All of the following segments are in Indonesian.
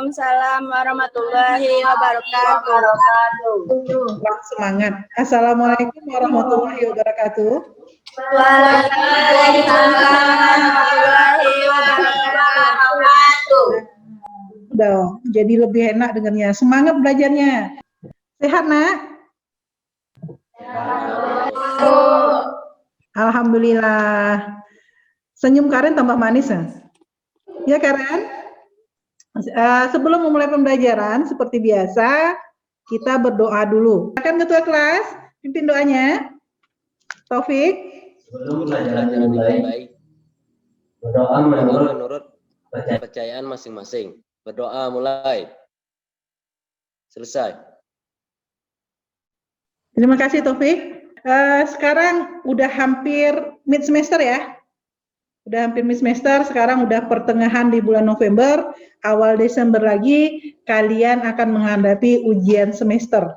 Waalaikumsalam warahmatullahi wabarakatuh. Semangat. Assalamualaikum warahmatullahi wabarakatuh. Waalaikumsalam warahmatullahi wabarakatuh. Udah, jadi lebih enak dengannya. Semangat belajarnya. Sehat, Nak? Alhamdulillah. Senyum Karen tambah manis, ya Karen? Sebelum memulai pembelajaran, seperti biasa, kita berdoa dulu. Silakan Ketua kelas, pimpin doanya. Taufik. Sebelum pelajaran dimulai, berdoa menurut kepercayaan masing-masing. Berdoa mulai. Selesai. Terima kasih Taufik. Sekarang udah hampir mid semester ya. Udah hampir mid semester, sekarang udah pertengahan di bulan November, awal Desember lagi, kalian akan menghadapi ujian semester.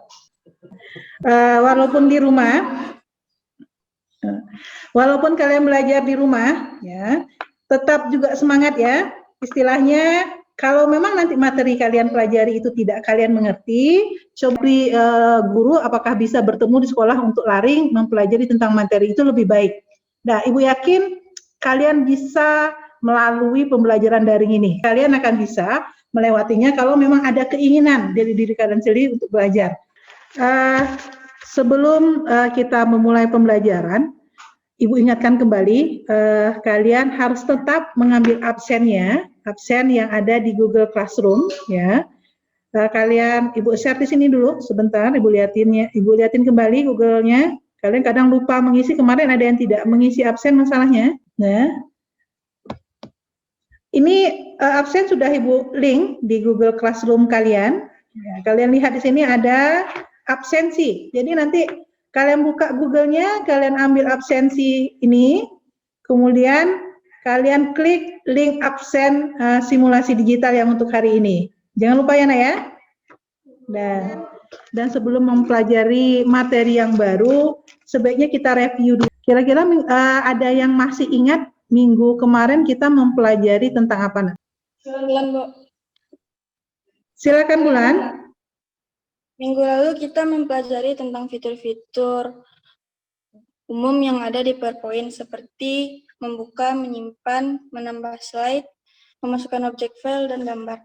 Walaupun kalian belajar di rumah, ya, tetap juga semangat ya. Istilahnya, kalau memang nanti materi kalian pelajari itu tidak kalian mengerti, coba guru apakah bisa bertemu di sekolah untuk laring mempelajari tentang materi itu lebih baik. Nah, Ibu yakin kalian bisa melalui pembelajaran daring ini. Kalian akan bisa melewatinya kalau memang ada keinginan dari diri kalian sendiri untuk belajar. Sebelum kita memulai pembelajaran, Ibu ingatkan kembali, kalian harus tetap mengambil absen yang ada di Google Classroom, ya. Ibu share di sini dulu sebentar, Ibu liatin kembali Google-nya. Kalian kadang lupa mengisi, kemarin ada yang tidak mengisi absen masalahnya. Nah, ini absen sudah Ibu link di Google Classroom kalian. Ya, kalian lihat di sini ada absensi. Jadi nanti kalian buka Google-nya, kalian ambil absensi ini, kemudian kalian klik link absen simulasi digital yang untuk hari ini. Jangan lupa ya, Nak ya. Dan sebelum mempelajari materi yang baru, sebaiknya kita review dulu. Kira-kira ada yang masih ingat minggu kemarin kita mempelajari tentang apa, Nak? Bulan, Bu. Silakan Bulan. Minggu lalu kita mempelajari tentang fitur-fitur umum yang ada di PowerPoint seperti membuka, menyimpan, menambah slide, memasukkan objek file dan gambar.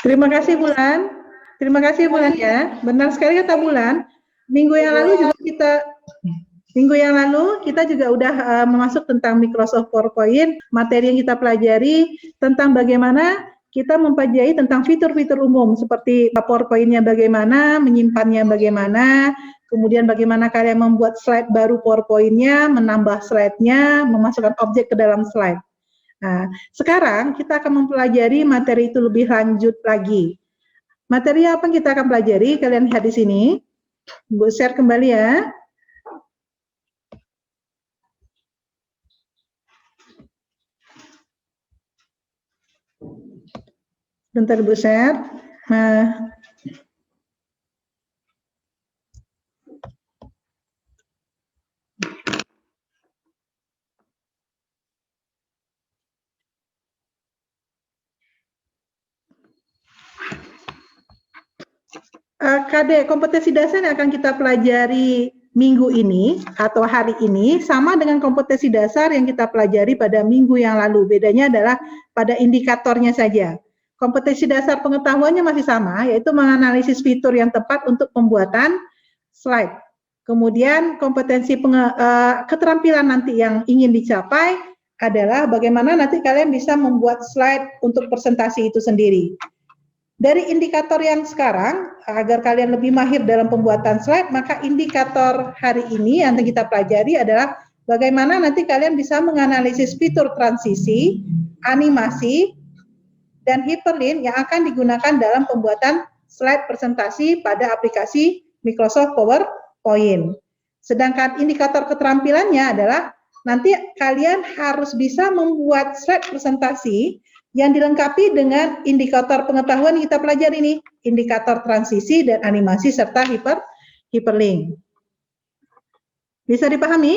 Terima kasih Bulan. Terima kasih Bulan ya. Benar sekali kata Bulan. Minggu yang lalu kita juga udah memasuk tentang Microsoft PowerPoint, materi yang kita pelajari tentang bagaimana kita mempelajari tentang fitur-fitur umum seperti PowerPoint-nya bagaimana, menyimpannya bagaimana, kemudian bagaimana kalian membuat slide baru PowerPoint-nya, menambah slide-nya, memasukkan objek ke dalam slide. Nah, sekarang kita akan mempelajari materi itu lebih lanjut lagi. Materi apa yang kita akan pelajari? Kalian lihat di sini. Bu share kembali ya. Bentar Bu share. Nah, KD kompetensi dasar yang akan kita pelajari minggu ini atau hari ini sama dengan kompetensi dasar yang kita pelajari pada minggu yang lalu. Bedanya adalah pada indikatornya saja. Kompetensi dasar pengetahuannya masih sama, yaitu menganalisis fitur yang tepat untuk pembuatan slide. Kemudian kompetensi keterampilan nanti yang ingin dicapai adalah bagaimana nanti kalian bisa membuat slide untuk presentasi itu sendiri. Dari indikator yang sekarang, agar kalian lebih mahir dalam pembuatan slide, maka indikator hari ini yang kita pelajari adalah bagaimana nanti kalian bisa menganalisis fitur transisi, animasi, dan hyperlink yang akan digunakan dalam pembuatan slide presentasi pada aplikasi Microsoft PowerPoint. Sedangkan indikator keterampilannya adalah nanti kalian harus bisa membuat slide presentasi yang dilengkapi dengan indikator pengetahuan yang kita pelajari ini, indikator transisi dan animasi serta hyperlink. Bisa dipahami?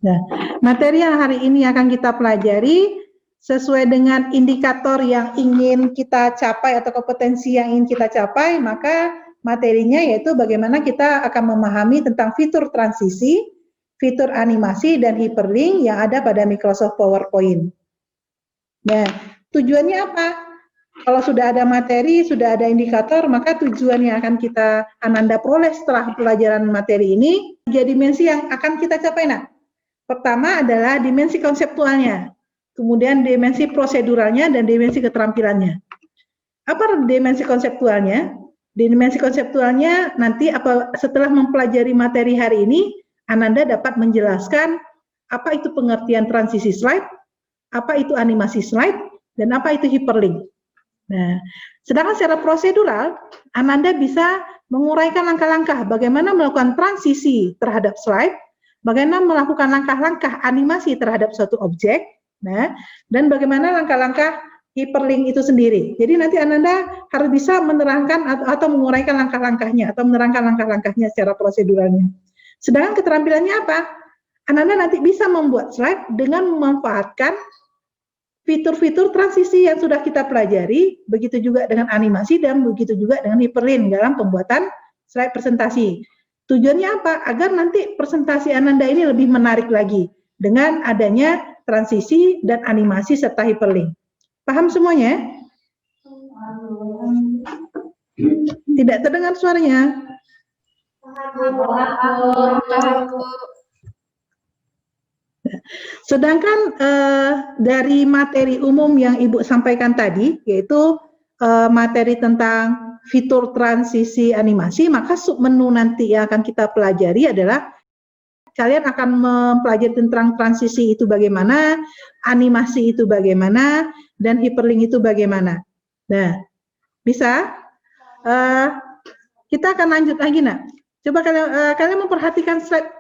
Nah, materi yang hari ini akan kita pelajari sesuai dengan indikator yang ingin kita capai atau kompetensi yang ingin kita capai, maka materinya yaitu bagaimana kita akan memahami tentang fitur transisi, fitur animasi, dan hyperlink yang ada pada Microsoft PowerPoint. Nah, tujuannya apa? Kalau sudah ada materi, sudah ada indikator, maka tujuan yang akan kita Ananda peroleh setelah pelajaran materi ini, tiga dimensi yang akan kita capai. Nah, pertama adalah dimensi konseptualnya, kemudian dimensi proseduralnya, dan dimensi keterampilannya. Apa dimensi konseptualnya? Dimensi konseptualnya nanti setelah mempelajari materi hari ini, Ananda dapat menjelaskan apa itu pengertian transisi slide, apa itu animasi slide, dan apa itu hyperlink. Nah, sedangkan secara prosedural, Ananda bisa menguraikan langkah-langkah bagaimana melakukan transisi terhadap slide, bagaimana melakukan langkah-langkah animasi terhadap suatu objek, nah, dan bagaimana langkah-langkah hyperlink itu sendiri. Jadi nanti Ananda harus bisa menerangkan atau menguraikan langkah-langkahnya atau menerangkan langkah-langkahnya secara proseduralnya. Sedangkan keterampilannya apa? Ananda nanti bisa membuat slide dengan memanfaatkan fitur-fitur transisi yang sudah kita pelajari, begitu juga dengan animasi dan begitu juga dengan hyperlink dalam pembuatan slide presentasi. Tujuannya apa? Agar nanti presentasi Ananda ini lebih menarik lagi dengan adanya transisi dan animasi serta hyperlink. Paham semuanya? Tidak terdengar suaranya. Sedangkan dari materi umum yang Ibu sampaikan tadi, yaitu materi tentang fitur transisi animasi, maka submenu nanti yang akan kita pelajari adalah kalian akan mempelajari tentang transisi itu bagaimana, animasi itu bagaimana, dan hyperlink itu bagaimana. Nah, bisa? Kita akan lanjut lagi, nak. Coba kalian memperhatikan slide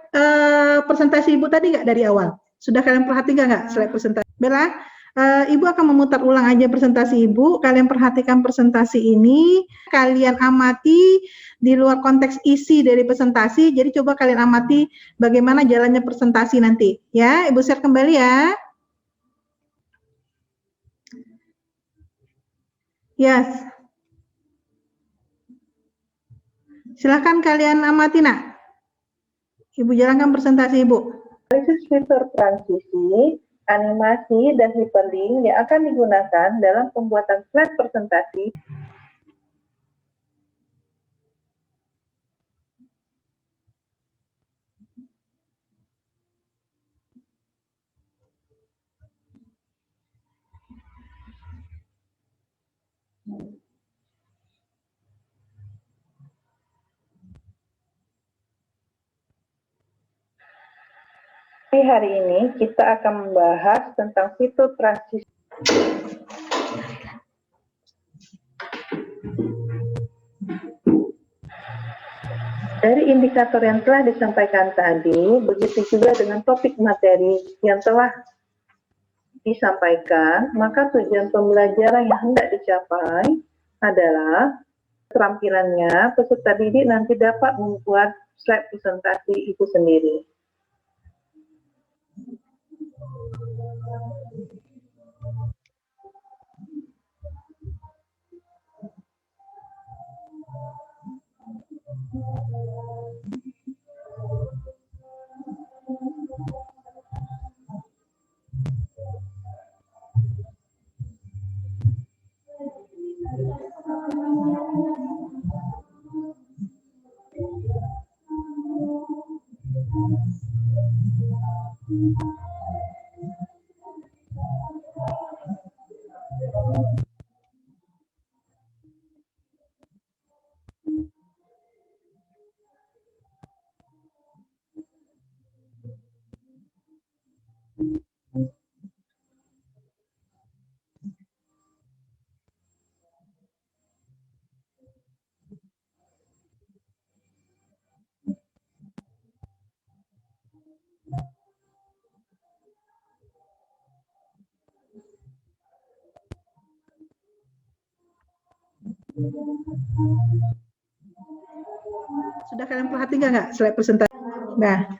presentasi Ibu tadi nggak dari awal? Sudah kalian perhatikan nggak slide presentasi? Bella, Ibu akan memutar ulang aja presentasi Ibu. Kalian perhatikan presentasi ini, kalian amati di luar konteks isi dari presentasi. Jadi coba kalian amati bagaimana jalannya presentasi nanti. Ya, Ibu share kembali ya. Yes. Silakan kalian amati, nak. Ibu jalankan presentasi Ibu. Analisis fitur transisi, animasi, dan hyperlink yang akan digunakan dalam pembuatan slide presentasi. Hari ini kita akan membahas tentang fitur transisi. Dari indikator yang telah disampaikan tadi, begitu juga dengan topik materi yang telah disampaikan, maka tujuan pembelajaran yang hendak dicapai adalah keterampilannya peserta didik nanti dapat membuat slide presentasi itu sendiri. Sudah kalian perhatikan nggak slide presentasi? Nah,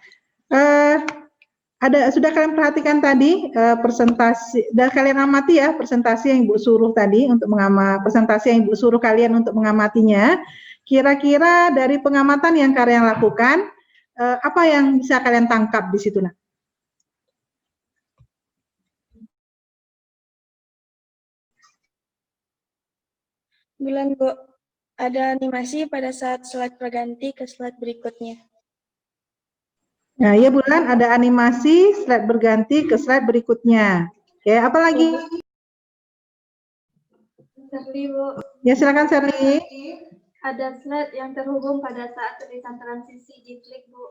sudah kalian perhatikan tadi presentasi dan kalian amati ya presentasi yang Ibu suruh tadi untuk presentasi yang Ibu suruh kalian untuk mengamatinya. Kira-kira dari pengamatan yang kalian lakukan apa yang bisa kalian tangkap di situ, Nak? Bulan, Bu, ada animasi pada saat slide berganti ke slide berikutnya. Nah, ya Bulan, ada animasi slide berganti ke slide berikutnya. Oke, apa lagi? Serli, Bu. Ya, silakan Serli. Ada slide yang terhubung pada saat tulisan transisi diklik, Bu.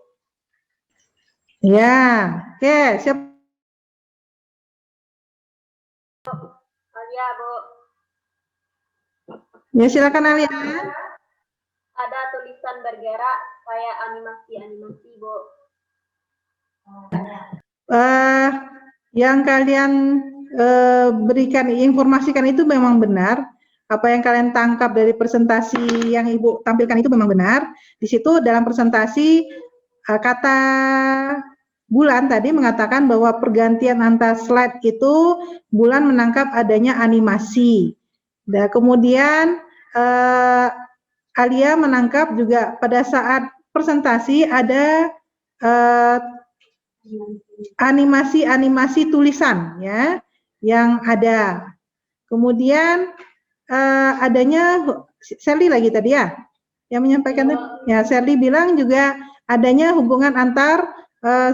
Ya, oke, siapa? Alia, Bu. Ya, silakan Alia. Ada tulisan bergerak kayak animasi-animasi, Bu. Yang kalian berikan, informasikan itu memang benar. Apa yang kalian tangkap dari presentasi yang Ibu tampilkan itu memang benar. Di situ dalam presentasi kata Bulan tadi mengatakan bahwa pergantian antar slide itu Bulan menangkap adanya animasi. Dan kemudian Alia menangkap juga pada saat presentasi ada animasi-animasi tulisan ya yang ada. Kemudian adanya Sherly lagi tadi ya yang menyampaikan ya, Sherly bilang juga adanya hubungan antar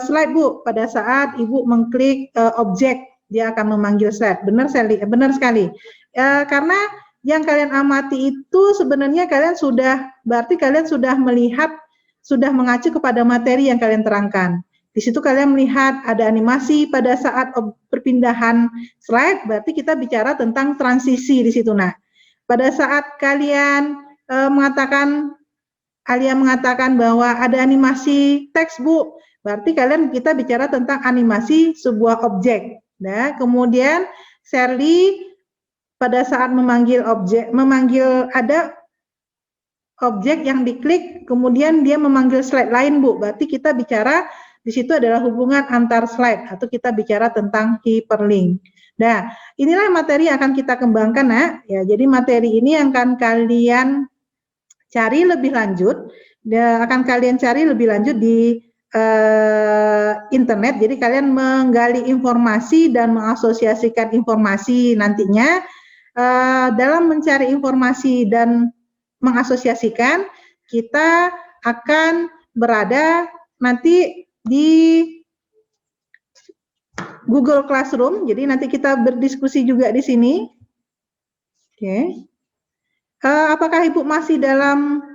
slide Bu pada saat Ibu mengklik objek dia akan memanggil slide. Benar Sherly? Benar sekali. Karena yang kalian amati itu sebenarnya kalian berarti kalian sudah melihat, sudah mengacu kepada materi yang kalian terangkan. Di situ kalian melihat ada animasi pada saat perpindahan slide, berarti kita bicara tentang transisi di situ. Nah, pada saat kalian Alia mengatakan bahwa ada animasi teks Bu, berarti kita bicara tentang animasi sebuah objek. Nah, kemudian Sherly pada saat memanggil ada objek yang diklik, kemudian dia memanggil slide lain Bu, berarti kita bicara di situ adalah hubungan antar slide atau kita bicara tentang hyperlink. Nah, inilah materi yang akan kita kembangkan, Nak. Ya, jadi materi ini yang akan kalian cari lebih lanjut, akan kalian cari lebih lanjut di internet. Jadi kalian menggali informasi dan mengasosiasikan informasi nantinya dalam mencari informasi dan mengasosiasikan, kita akan berada nanti di Google Classroom. Jadi nanti kita berdiskusi juga di sini. Oke. Apakah Ibu masih dalam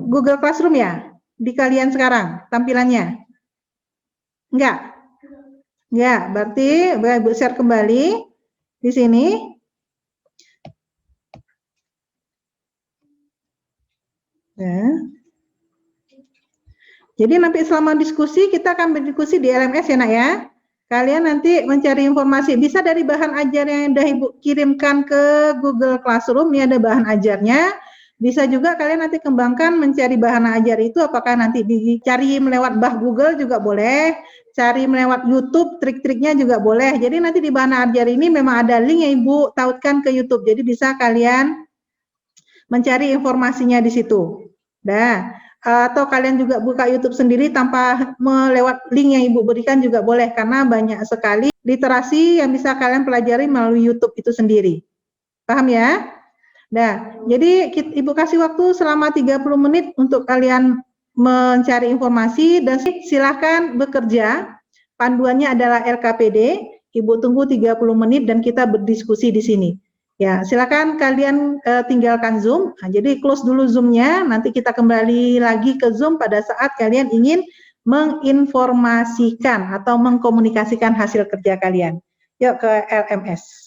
Google Classroom ya? Di kalian sekarang tampilannya? Enggak? Enggak, berarti Ibu share kembali di sini. Ya. Jadi nanti selama diskusi kita akan berdiskusi di LMS ya Nak ya. Kalian nanti mencari informasi, bisa dari bahan ajar yang sudah Ibu kirimkan ke Google Classroom, ini ada bahan ajarnya. Bisa juga kalian nanti kembangkan mencari bahan ajar itu, apakah nanti dicari melewat bah Google juga boleh, cari melewat YouTube, trik-triknya juga boleh. Jadi nanti di bahan ajar ini memang ada link yang Ibu tautkan ke YouTube, jadi bisa kalian mencari informasinya di situ. Nah, atau kalian juga buka YouTube sendiri tanpa melewat link yang Ibu berikan juga boleh, karena banyak sekali literasi yang bisa kalian pelajari melalui YouTube itu sendiri. Paham ya? Nah, jadi Ibu kasih waktu selama 30 menit untuk kalian mencari informasi dan silakan bekerja. Panduannya adalah LKPD. Ibu tunggu 30 menit dan kita berdiskusi di sini. Ya, silakan kalian tinggalkan Zoom. Nah, jadi close dulu Zoom-nya, nanti kita kembali lagi ke Zoom pada saat kalian ingin menginformasikan atau mengkomunikasikan hasil kerja kalian. Yuk ke LMS.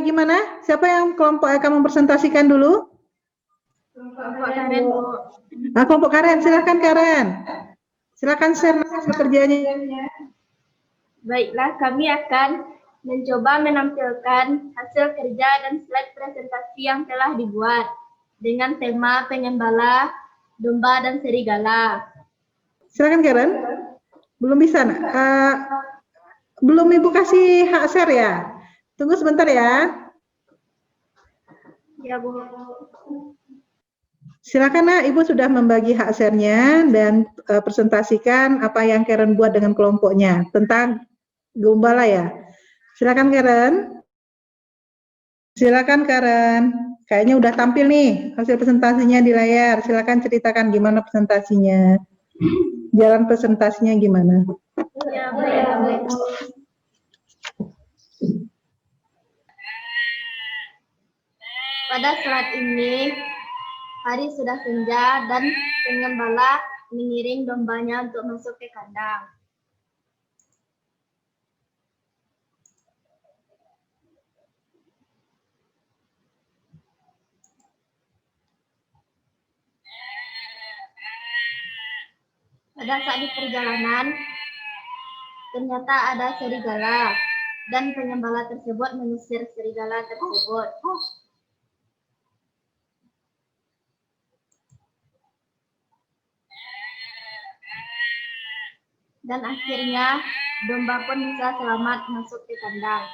Gimana? Siapa yang kelompok akan mempresentasikan dulu? Kelompok Karen, Bu. Kelompok Karen, silakan Karen. Silakan share hasil kerjanya. Baiklah, kami akan mencoba menampilkan hasil kerja dan slide presentasi yang telah dibuat dengan tema pengembala, domba, dan serigala. Silakan Karen. Belum bisa, nak? Belum Ibu kasih hak share ya? Tunggu sebentar ya. Ya, Bu. Silakan, nak. Ibu sudah membagi hak share-nya dan presentasikan apa yang Karen buat dengan kelompoknya tentang Gombala ya. Silakan Karen. Silakan Karen. Kayaknya udah tampil nih hasil presentasinya di layar. Silakan ceritakan gimana presentasinya. Jalan presentasinya gimana? Ya, baik. Pada saat ini, hari sudah senja dan pengembala mengiring dombanya untuk masuk ke kandang. Pada saat di perjalanan, ternyata ada serigala dan pengembala tersebut mengusir serigala tersebut. Dan akhirnya domba pun bisa selamat masuk ke kandang.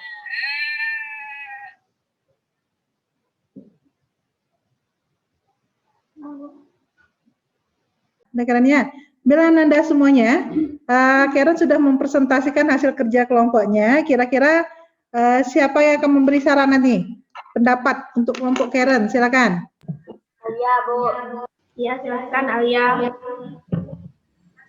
Nah, Karen ya. Bila Nanda semuanya, Karen sudah mempresentasikan hasil kerja kelompoknya. Kira-kira siapa yang akan memberi saran nanti? Pendapat untuk kelompok Karen, silakan. Alia, Bu. Ya, silakan Alia.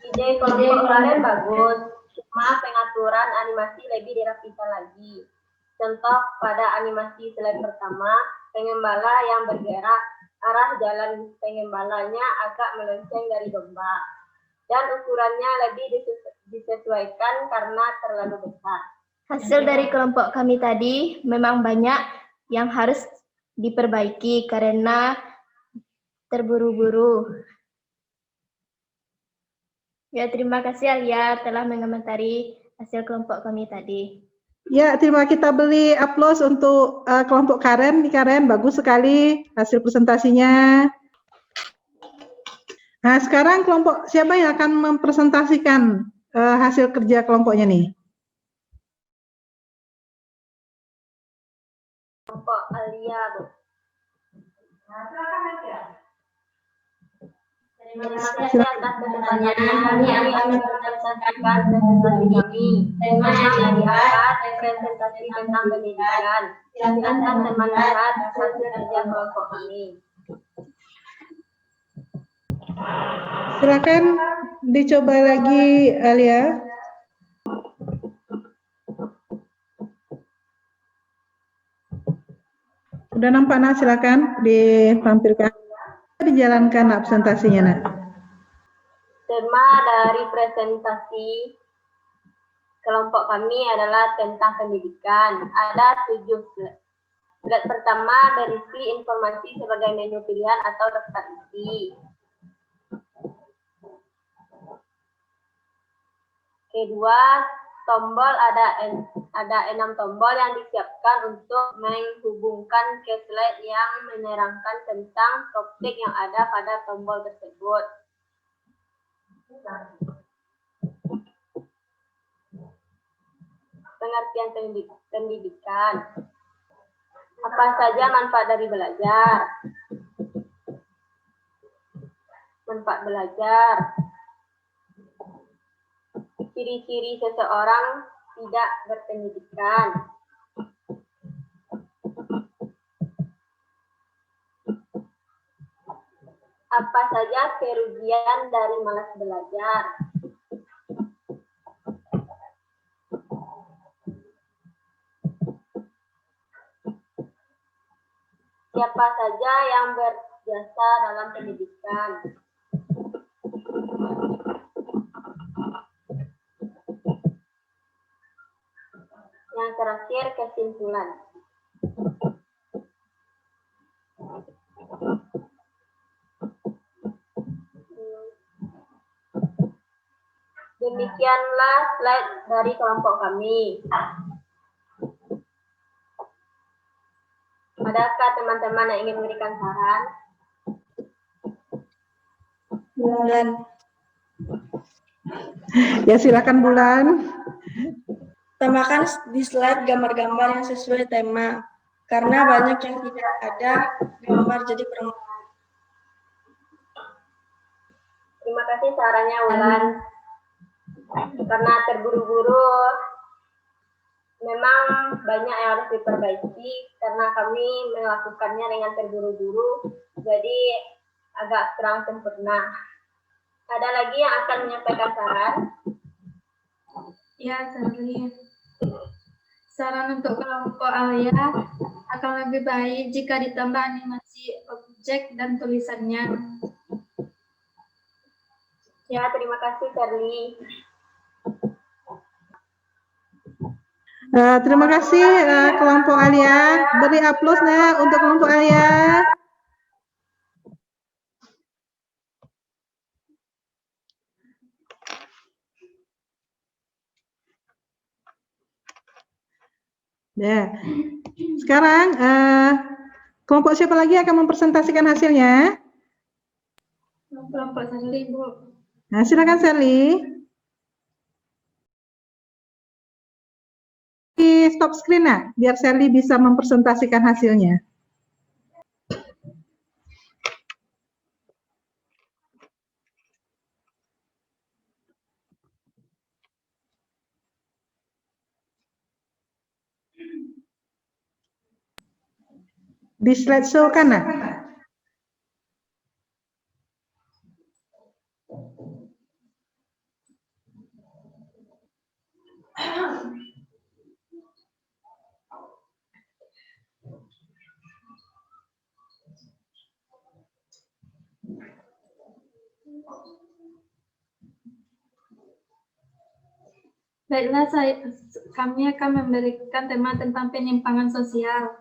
Ide kelompok kalian bagus, cuma pengaturan animasi lebih dirapikan lagi. Contoh pada animasi slide pertama, pengembala yang bergerak, arah jalan pengembalanya agak melenceng dari domba. Dan ukurannya lebih disesuaikan karena terlalu besar. Hasil dari kelompok kami tadi memang banyak yang harus diperbaiki karena terburu-buru. Ya, terima kasih Alia telah mengomentari hasil kelompok kami tadi. Ya, kita beri aplaus untuk kelompok Karen. Karen, bagus sekali hasil presentasinya. Nah, sekarang kelompok siapa yang akan mempresentasikan hasil kerja kelompoknya nih? Kelompok Alia, Bu. Terima kasih atas kesempatannya. Kami akan mempresentasikan presentasi kami. Tema yang diangkat presentasi tentang pendidikan. Silakan teman lihat hasil kerja kelompok kami. Silakan dicoba lagi, Alia. Udah nampak, nak? Silakan ditampilkan. Dijalankan presentasinya, nak. Tema dari presentasi kelompok kami adalah tentang pendidikan. Ada 7 slide. Slide pertama berisi informasi sebagai menu pilihan atau daftar isi. Kedua, tombol ada 6 tombol yang disiapkan untuk menghubungkan ke slide yang menerangkan tentang topik yang ada pada tombol tersebut. Pengertian pendidikan. Apa saja manfaat dari belajar? Manfaat belajar. Ciri-ciri seseorang tidak berpendidikan. Apa saja kerugian dari malas belajar? Siapa saja yang berjasa dalam pendidikan? Yang terakhir kesimpulan. Demikianlah slide dari kelompok kami. Adakah teman-teman yang ingin memberikan saran? Bulan. Ya, silakan Bulan. Tambahkan di slide gambar-gambar yang sesuai tema, karena banyak yang tidak ada gambar jadi perempuan. Terima kasih sarannya Wulan. Karena terburu-buru, memang banyak yang harus diperbaiki karena kami melakukannya dengan terburu-buru, jadi agak kurang sempurna. Ada lagi yang akan menyampaikan saran? Ya, Sally. Saran untuk kelompok Alia akan lebih baik jika ditambah animasi objek dan tulisannya. Ya, terima kasih Charlie. Terima kasih kelompok Alia. Beri aplaus untuk kelompok Alia. Ya. Sekarang kelompok siapa lagi akan mempresentasikan hasilnya? Kelompok Sally, Bu. Nah, silakan Sally. Stop screen biar Sally bisa mempresentasikan hasilnya. Di slide show kan? Baiklah, kami akan memberikan tema tentang penyimpangan sosial.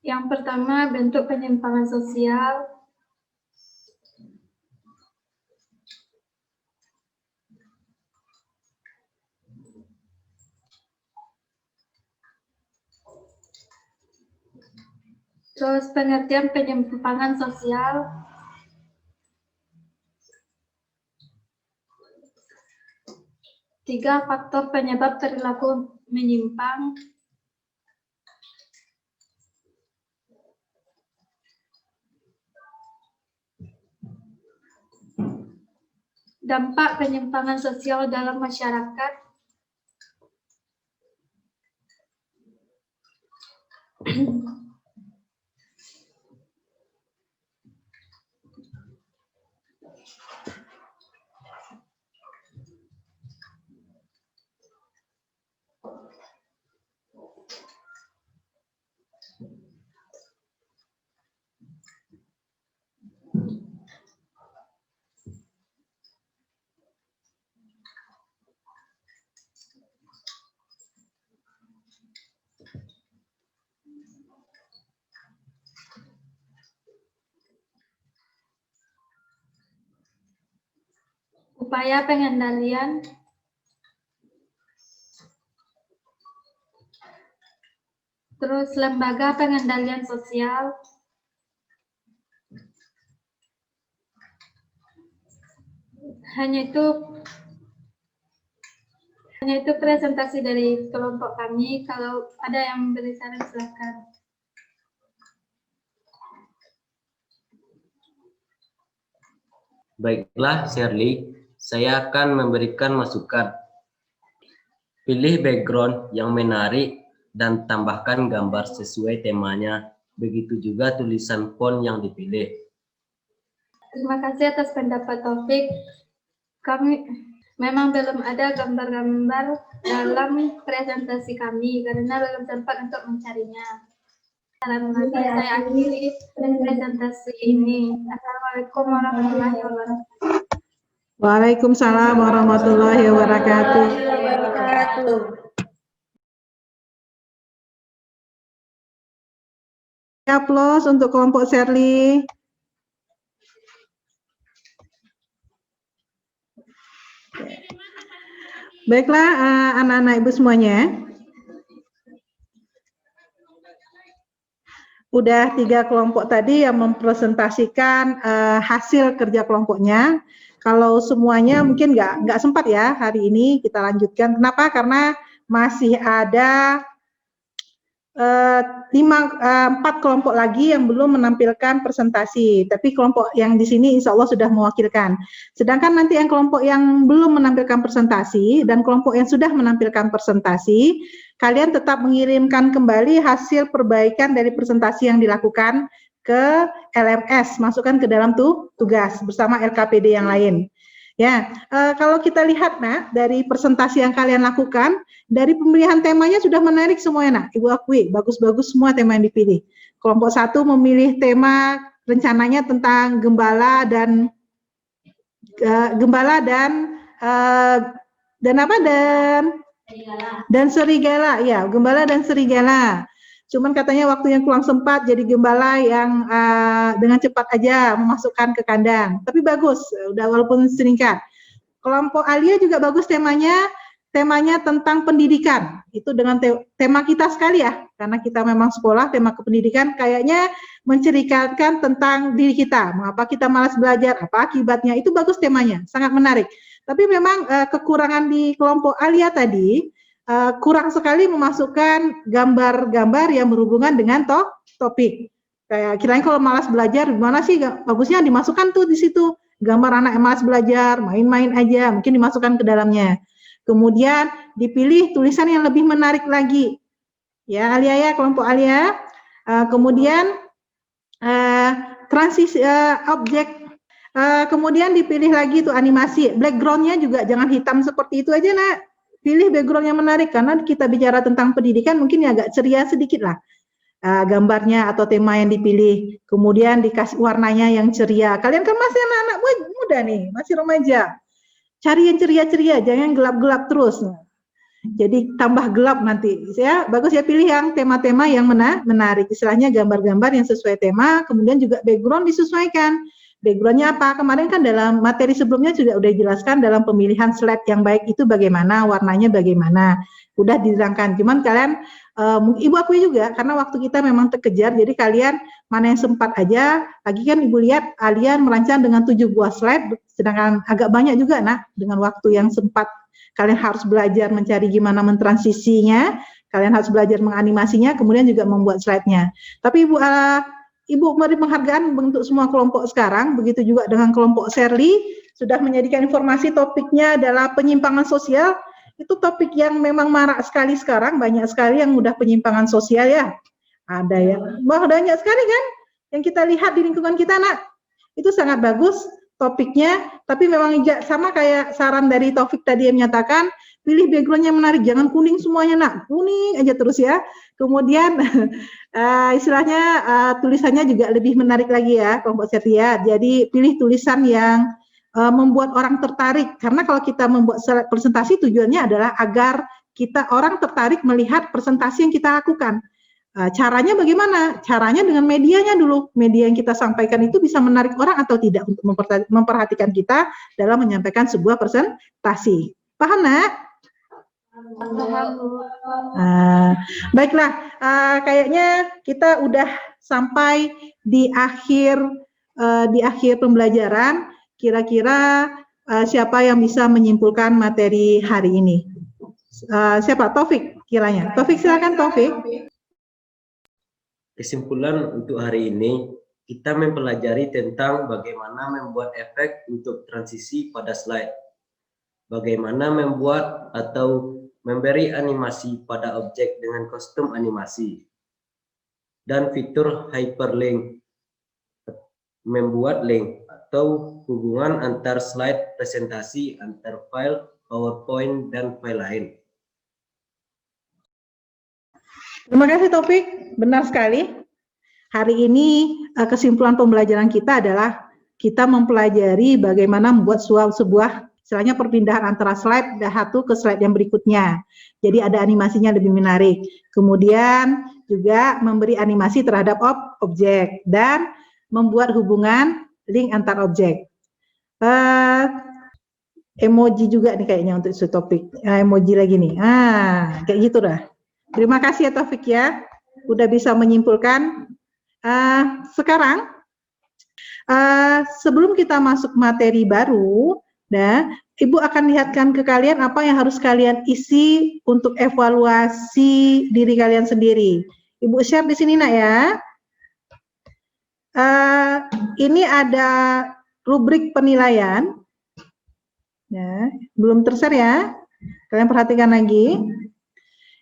Yang pertama, bentuk penyimpangan sosial. Terus pengertian penyimpangan sosial. Tiga faktor penyebab perilaku menyimpang. Dampak penyimpangan sosial dalam masyarakat. Upaya pengendalian. Terus lembaga pengendalian sosial. Hanya itu presentasi dari kelompok kami. Kalau ada yang memberi saran, silakan. Baiklah, Shirley. Saya akan memberikan masukan. Pilih background yang menarik dan tambahkan gambar sesuai temanya. Begitu juga tulisan font yang dipilih. Terima kasih atas pendapat Taufik. Kami memang belum ada gambar-gambar dalam presentasi kami karena belum sempat untuk mencarinya. Saya akhiri presentasi ini. Assalamualaikum warahmatullahi wabarakatuh. Waalaikumsalam warahmatullahi wabarakatuh. Wabarakatuh. Aplaus untuk kelompok Shirley. Baiklah, anak-anak ibu semuanya. Udah 3 kelompok tadi yang mempresentasikan hasil kerja kelompoknya. Kalau semuanya mungkin nggak sempat ya hari ini kita lanjutkan. Kenapa? Karena masih ada 4 kelompok lagi yang belum menampilkan presentasi, tapi kelompok yang di sini insya Allah sudah mewakilkan. Sedangkan nanti yang kelompok yang belum menampilkan presentasi dan kelompok yang sudah menampilkan presentasi, kalian tetap mengirimkan kembali hasil perbaikan dari presentasi yang dilakukan ke LMS, masukkan ke dalam tugas bersama LKPD yang lain. Ya, kalau kita lihat dari presentasi yang kalian lakukan, dari pemilihan temanya sudah menarik semuanya Ibu akui, bagus-bagus semua tema yang dipilih. Kelompok 1 memilih tema rencananya tentang gembala dan serigala, ya, gembala dan serigala. Cuman katanya waktunya kurang sempat, jadi gembala yang dengan cepat aja memasukkan ke kandang. Tapi bagus, udah walaupun singkat. Kelompok Alia juga bagus temanya tentang pendidikan. Itu dengan tema kita sekali ya, karena kita memang sekolah, tema kependidikan kayaknya menceritakan tentang diri kita. Mengapa kita malas belajar, apa akibatnya, itu bagus temanya, sangat menarik. Tapi memang kekurangan di kelompok Alia tadi, kurang sekali memasukkan gambar-gambar yang berhubungan dengan topik. Kayak kirain kalau malas belajar gimana sih, bagusnya dimasukkan tuh di situ gambar anak yang malas belajar, main-main aja, mungkin dimasukkan ke dalamnya. Kemudian dipilih tulisan yang lebih menarik lagi. Ya, Alia ya, kelompok Alia. Kemudian transisi objek. Kemudian dipilih lagi tuh animasi. Backgroundnya juga jangan hitam seperti itu aja, Nak. Pilih background yang menarik, karena kita bicara tentang pendidikan mungkin ya agak ceria sedikit lah gambarnya atau tema yang dipilih. Kemudian dikasih warnanya yang ceria. Kalian kan masih anak-anak muda nih, masih remaja. Cari yang ceria-ceria, jangan gelap-gelap terus. Jadi tambah gelap nanti. Ya, bagus ya, pilih yang tema-tema yang menarik. Istilahnya gambar-gambar yang sesuai tema, kemudian juga background disesuaikan. Backgroundnya apa? Kemarin kan dalam materi sebelumnya sudah dijelaskan dalam pemilihan slide yang baik itu bagaimana, warnanya bagaimana. Udah diterangkan. Cuman kalian, Ibu akui juga, karena waktu kita memang terkejar, jadi kalian mana yang sempat aja. Lagi kan Ibu lihat, kalian merancang dengan 7 buah slide, sedangkan agak banyak juga, dengan waktu yang sempat. Kalian harus belajar mencari gimana mentransisinya, kalian harus belajar menganimasinya, kemudian juga membuat slide-nya. Tapi Ibu beri penghargaan untuk semua kelompok sekarang, begitu juga dengan kelompok Shirley, sudah menjadikan informasi topiknya adalah penyimpangan sosial. Itu topik yang memang marak sekali sekarang, banyak sekali yang mudah penyimpangan sosial ya. Ada ya, banyak sekali kan yang kita lihat di lingkungan kita, Nak. Itu sangat bagus topiknya, tapi memang sama kayak saran dari Taufik tadi yang menyatakan, pilih background yang menarik, jangan kuning semuanya, Nak. Kuning aja terus ya. Kemudian istilahnya tulisannya juga lebih menarik lagi ya, kelompok Setia. Jadi pilih tulisan yang membuat orang tertarik, karena kalau kita membuat presentasi tujuannya adalah agar orang tertarik melihat presentasi yang kita lakukan. Caranya bagaimana? Caranya dengan medianya dulu. Media yang kita sampaikan itu bisa menarik orang atau tidak untuk memperhatikan kita dalam menyampaikan sebuah presentasi. Paham, Nak? Baiklah, kayaknya kita udah sampai di akhir pembelajaran. Kira-kira siapa yang bisa menyimpulkan materi hari ini? Siapa? Taufik kiranya. Taufik, silakan Taufik. Kesimpulan untuk hari ini, kita mempelajari tentang bagaimana membuat efek untuk transisi pada slide, bagaimana membuat atau memberi animasi pada objek dengan kostum animasi, dan fitur hyperlink, membuat link atau hubungan antar slide presentasi antar file PowerPoint dan file lain. Terima kasih Taufik, benar sekali. Hari ini kesimpulan pembelajaran kita adalah kita mempelajari bagaimana membuat sebuah istilahnya perpindahan antara slide satu ke slide yang berikutnya. Jadi ada animasinya lebih menarik. Kemudian juga memberi animasi terhadap objek dan membuat hubungan link antar objek. Emoji juga nih kayaknya untuk isu topik. Emoji lagi nih. Kayak gitu dah. Terima kasih ya Taufik ya. Udah bisa menyimpulkan. Sekarang sebelum kita masuk materi baru, Ibu akan lihatkan ke kalian apa yang harus kalian isi untuk evaluasi diri kalian sendiri. Ibu share di sini nak ya. Ini ada rubrik penilaian. Ya, belum tershare ya. Kalian perhatikan lagi.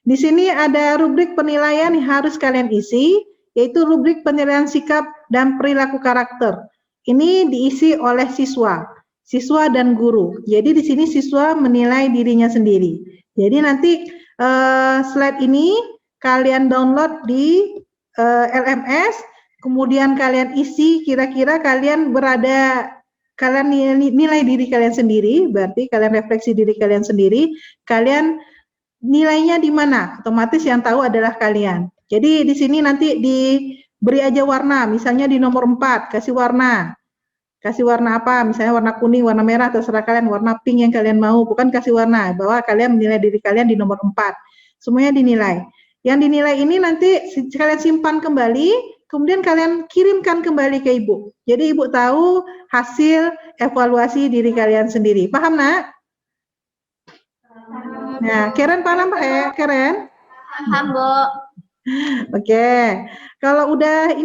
Di sini ada rubrik penilaian yang harus kalian isi, yaitu rubrik penilaian sikap dan perilaku karakter. Ini diisi oleh siswa dan guru. Jadi di sini siswa menilai dirinya sendiri. Jadi nanti slide ini kalian download di LMS, kemudian kalian isi kira-kira kalian nilai diri kalian sendiri, berarti kalian refleksi diri kalian sendiri, kalian nilainya di mana? Otomatis yang tahu adalah kalian. Jadi di sini nanti diberi aja warna, misalnya di nomor 4, kasih warna. Kasih warna apa? Misalnya warna kuning, warna merah, terserah kalian, warna pink yang kalian mau, bukan kasih warna, bahwa kalian menilai diri kalian di nomor 4. Semuanya dinilai. Yang dinilai ini nanti kalian simpan kembali, kemudian kalian kirimkan kembali ke Ibu. Jadi Ibu tahu hasil evaluasi diri kalian sendiri. Paham, Nak? Nah, Karen paham, Karen? Paham, Bu. Oke, kalau udah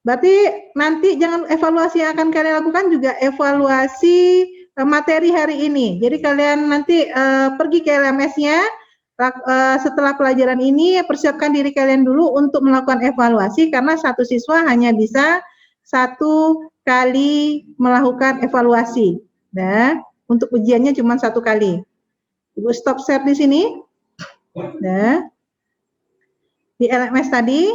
berarti nanti jangan evaluasi yang akan kalian lakukan juga evaluasi materi hari ini. Jadi kalian nanti pergi ke LMS-nya setelah pelajaran ini, persiapkan diri kalian dulu untuk melakukan evaluasi karena satu siswa hanya bisa 1 kali melakukan evaluasi. Nah, untuk ujiannya cuma 1 kali. Ibu stop share di sini. Nah. Di LMS tadi,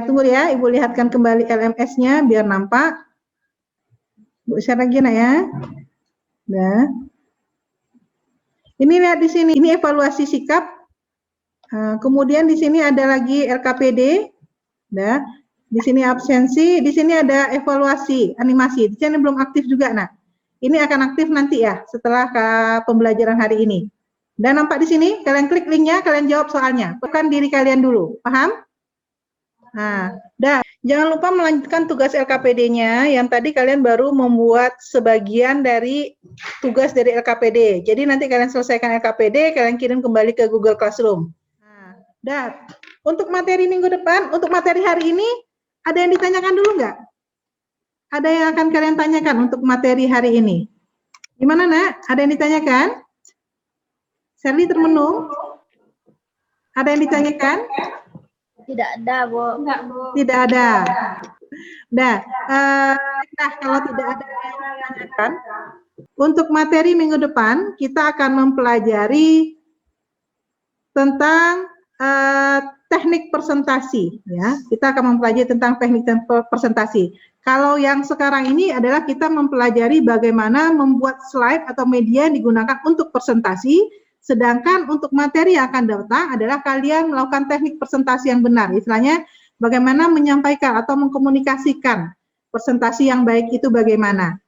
tunggu ya, Ibu lihatkan kembali LMS-nya biar nampak. Ibu share lagi nak ya. Nah. Ini lihat di sini, ini evaluasi sikap. Kemudian di sini ada lagi LKPD. Nah, di sini absensi, di sini ada evaluasi animasi. Di sini belum aktif juga, nak. Ini akan aktif nanti ya setelah pembelajaran hari ini. Dan nampak di sini, kalian klik linknya, kalian jawab soalnya. Bukan diri kalian dulu, paham? Nah, jangan lupa melanjutkan tugas LKPD-nya yang tadi kalian baru membuat sebagian dari tugas dari LKPD. Jadi nanti kalian selesaikan LKPD, kalian kirim kembali ke Google Classroom. Nah, untuk materi minggu depan, untuk materi hari ini, ada yang ditanyakan dulu nggak? Ada yang akan kalian tanyakan untuk materi hari ini? Gimana, Nak? Ada yang ditanyakan? Sally termenung? Ada yang ditanyakan? Tidak ada, Bu. Enggak, Bu. Tidak ada. Nah, kalau tidak ada yang ditanyakan, untuk materi minggu depan kita akan mempelajari tentang teknik presentasi. Ya, kita akan mempelajari tentang teknik presentasi. Kalau yang sekarang ini adalah kita mempelajari bagaimana membuat slide atau media yang digunakan untuk presentasi. Sedangkan untuk materi yang akan datang adalah kalian melakukan teknik presentasi yang benar. Istilahnya bagaimana menyampaikan atau mengkomunikasikan presentasi yang baik itu bagaimana.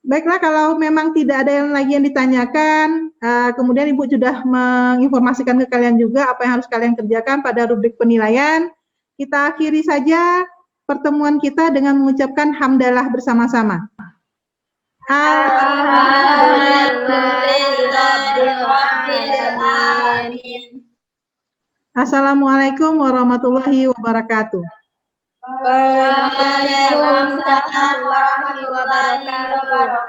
Baiklah, kalau memang tidak ada yang lagi yang ditanyakan, kemudian Ibu sudah menginformasikan ke kalian juga apa yang harus kalian kerjakan pada rubrik penilaian. Kita akhiri saja pertemuan kita dengan mengucapkan hamdalah bersama-sama. Assalamualaikum warahmatullahi wabarakatuh. Waalaikumsalam warahmatullahi wabarakatuh.